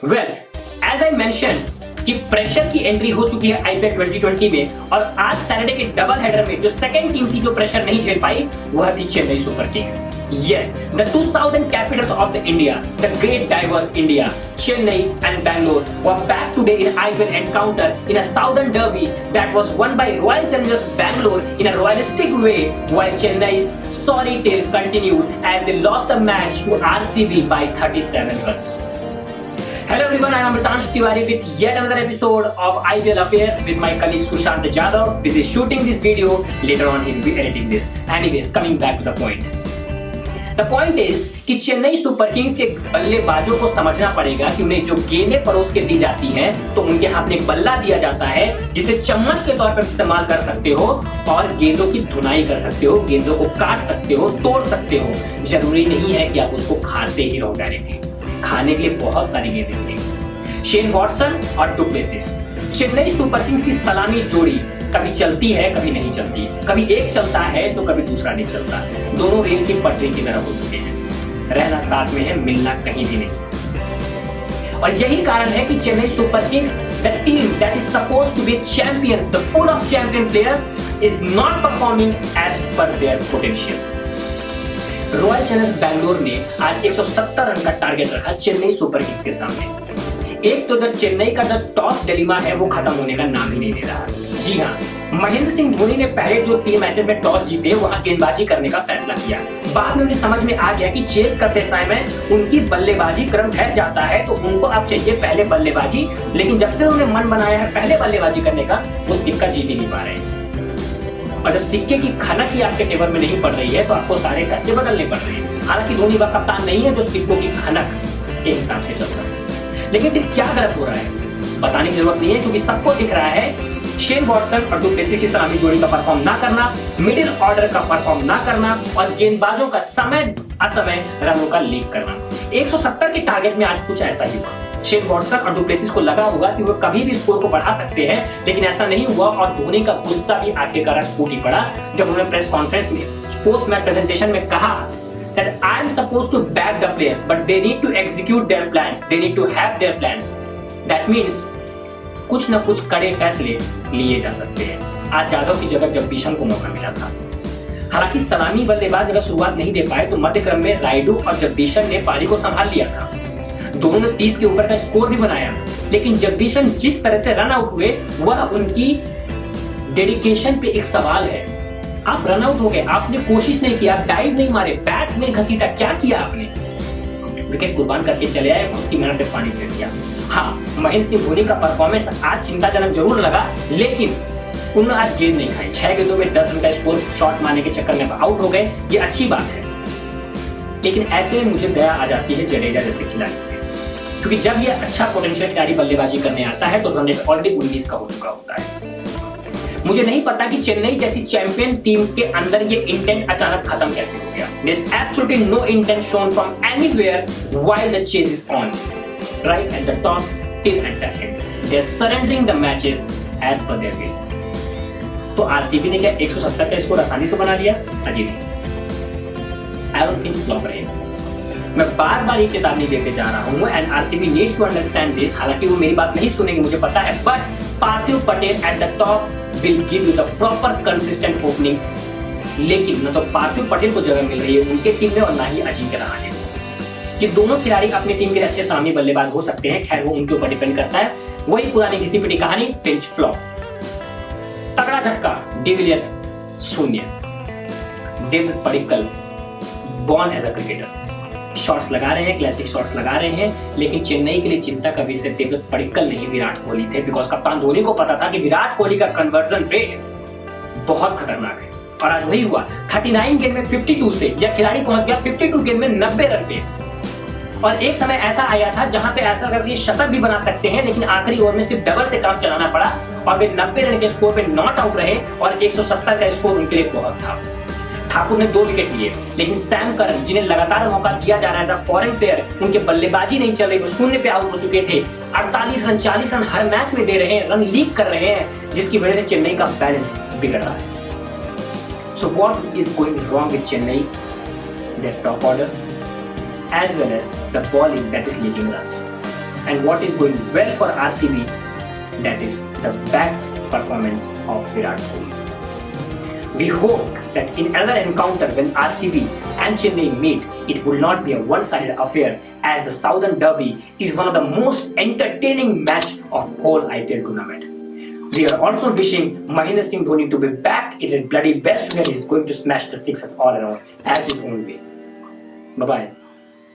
Well as I mention कि pressure की entry हो चुकी है आईपीएल 2020 में और आज सैटरडे के डबल हेडर में जो सेकंड टीम थी जो प्रेशर नहीं झेल पाई वह थी Chennai super Kings. Yes, the two southern Capitals of the India, the great diverse India, Chennai and Bangalore were back today in IPL encounter in a southern derby that was won by Royal Challengers Bangalore in a royalistic way, while Chennai's sorry tale continued as they lost the match to RCB by 37 runs. Hello everyone, I am Amritansh Tiwari with yet another episode of IPL Affairs with my colleague Sushant Jadhav. This is shooting this video, later on he will be editing this. Anyways, coming back to the point. The point is कि Chennai super Kings के बल्लेबाजों को समझना पड़ेगा कि उन्हें जो गेंदें परोस के दी जाती हैं तो उनके हाथ में एक बल्ला दिया जाता है जिसे चम्मच के तौर पर इस्तेमाल कर सकते हो और गेंदों की धुनाई कर सकते हो, गेंदों को काट सकते हो, तोड़ सकते हो। जरूरी नहीं है कि आप उसको खाते ही रहो डायरेक्टली, खाने के लिए बहुत सारी गेंदें होती हैं। शेन वॉटसन और du Chennai super kings की सलामी जोड़ी कभी चलती है कभी नहीं चलती, कभी एक चलता है तो कभी दूसरा नहीं चलता। दोनों रेल की पटरी की तरह हो चुके हैं, रहना साथ में है, मिलना कहीं भी नहीं। और यही कारण है कि Chennai super kings, the team that is supposed to be champions, the full of champion players, is not performing as per their potential. Royal challengers Bangalore ने आज 170 रन का टारगेट रखा चेन्नई सुपर किंग्स के सामने। एक तो द चेन्नई का जो टॉस डिलेमा है वो खत्म होने का नाम ही नहीं ले रहा। जी हाँ, महेंद्र सिंह धोनी ने पहले जो 3 मैचेस में टॉस जीते वहां गेंदबाजी करने का फैसला किया। बाद में उन्हें समझ में आ गया कि चेस करते समय उनकी बल्लेबाजी क्रम ठहर जाता है तो उनको अब चाहिए पहले बल्लेबाजी, लेकिन जब से उन्होंने मन बनाया है पहले बल्लेबाजी करने का वो सिक्का जीत ही नहीं पा रहे। और जब सिक्के की खनक ही आपके फेवर में नहीं पड़ रही है तो आपको सारे फैसले बदलने पड़ रहे हैं। हालांकि धोनी वह कप्तान नहीं है जो सिक्कों की खनक के हिसाब से चल रहा है। लेकिन फिर क्या गलत हो रहा है बताने की जरूरत नहीं है, क्योंकि सबको दिख रहा है शेन वॉटसन और डु प्लेसिस की सलामी जोड़ी का परफॉर्म ना करना, मिडिल ऑर्डर का परफॉर्म ना करना और गेंदबाजों का समय असमय रनों का लीक करना। 170 के टारगेट में आज कुछ ऐसा ही हुआ। शेन वॉटसन और डु प्लेसिस को लगा होगा कि वो कभी भी स्कोर को बढ़ा सकते हैं, लेकिन ऐसा नहीं हुआ और धोनी का गुस्सा भी आखिरकार फूट ही पड़ा जब उन्होंने प्रेस कॉन्फ्रेंस में पोस्ट मैच प्रेजेंटेशन में कहा that I am supposed to back the players, but they need to execute their plans. They need to have their plans. That means कुछ न कुछ कड़े फैसले लिए जा सकते हैं। आज जाधव की जगह जगदीशन को मौका मिला था। हालांकि सलामी बल्लेबाज अगर शुरुआत नहीं दे पाए तो मध्य क्रम में रायडू और जगदीशन ने पारी को संभाल लिया था। दोनों ने 30 के ऊपर का स्कोर भी बनाया, लेकिन जगदीशन जिस तरह से रन आउट हुए वह उनकी डेडिकेशन पे एक सवाल है। आप रन आउट हो गए, आपने कोशिश नहीं किया, डाइव नहीं मारे, बैट नहीं घसीटा, क्या किया आपने? विकेट कुर्बान करके चले आए, खुद की मेहनत पे पानी फेर दिया। हाँ, महेंद्र सिंह धोनी का परफॉर्मेंस आज चिंताजनक जरूर लगा, लेकिन उन्होंने आज गेंद नहीं खाई। 6 गेंदों में 10 रन का स्कोर शॉट मारने के चक्कर में आउट हो गए, ये अच्छी बात है। लेकिन ऐसे में मुझे दया आ जाती है जडेजा जैसे खिलाड़ी, क्योंकि जब ये अच्छा पोटेंशियल खिलाड़ी बल्लेबाजी करने आता है तो रन रेट ऑलरेडी 19 का हो चुका होता है। मुझे नहीं पता कि चेन्नई जैसी चैंपियन टीम के अंदर ये इंटेंट अचानक खत्म कैसे हो गया। There's absolutely no intent shown from anywhere while the chase is on, right at the top till at the end. They're surrendering the matches as per their will. तो RCB ने क्या 170 का स्कोर आसानी से बना लिया? अजी नहीं। I don't think flop रहेगा। मैं बार बार ये चेतावनी देते जा रहा हूँ and RCB needs to understand this। हालांकि वो मेरी बात नहीं सुनेंगे मुझे पता है, but Parthiv Patel at the top will give you the proper consistent opening। लेकिन न तो पार्थिव पटेल को जगह मिल रही है उनके टीम में और ना ही अजिंक्य रहाणे को। ये दोनों खिलाड़ी अपनी टीम के अच्छे सामने बल्लेबाज हो सकते हैं, खैर वो उनके ऊपर डिपेंड करता है। वही पुरानी घिसी पिटी कहानी, पिंच फ्लॉप। तगड़ा झटका, de Villiers 0। Devdutt Padikkal born as a cricketer, shots लगा रहे हैं, क्लासिक शॉट्स लगा रहे हैं, लेकिन चेन्नई के लिए चिंता का विषय देवदत्त पडिक्कल नहीं विराट कोहली थे, बिकॉज कप्तान धोनी को पता था कि विराट कोहली का कन्वर्जन रेट बहुत खतरनाक है। और आज वही हुआ, 39 गेंद में 52 से यह खिलाड़ी पहुंच गया 52 गेंद में 90 रन पे। और एक समय ऐसा आया था जहां पे ऐसा लगा कि शतक भी बना सकते हैं, लेकिन आखिरी ओवर में सिर्फ डबल से काम चलाना पड़ा और वे 90 रन के स्कोर पे नॉट आउट रहे और 170 का स्कोर उनके लिए बहुत था। ठाकुर ने 2 विकेट लिए, लेकिन सैम करन जिन्हें लगातार मौका दिया जा रहा है एज अ फॉरेन प्लेयर, उनके बल्लेबाजी नहीं चल रही, वो 0 पे आउट हो चुके थे। 48 रन 40 रन हर मैच में दे रहे हैं, रन लीक कर रहे हैं, जिसकी वजह से चेन्नई का बैलेंस बिगड़ रहा है। So what is going wrong with Chennai? There top order as well as the bowling that is leaking runs. and what is going well for RCB, that is the back performance of Virat Kohli. We hope that in another encounter when RCB and Chennai meet, it will not be a one-sided affair, as the Southern Derby is one of the most entertaining match of whole IPL tournament. We are also wishing Mahendra Singh Dhoni to be back in his bloody best, where he is going to smash the sixes all around as his own way. Bye-bye.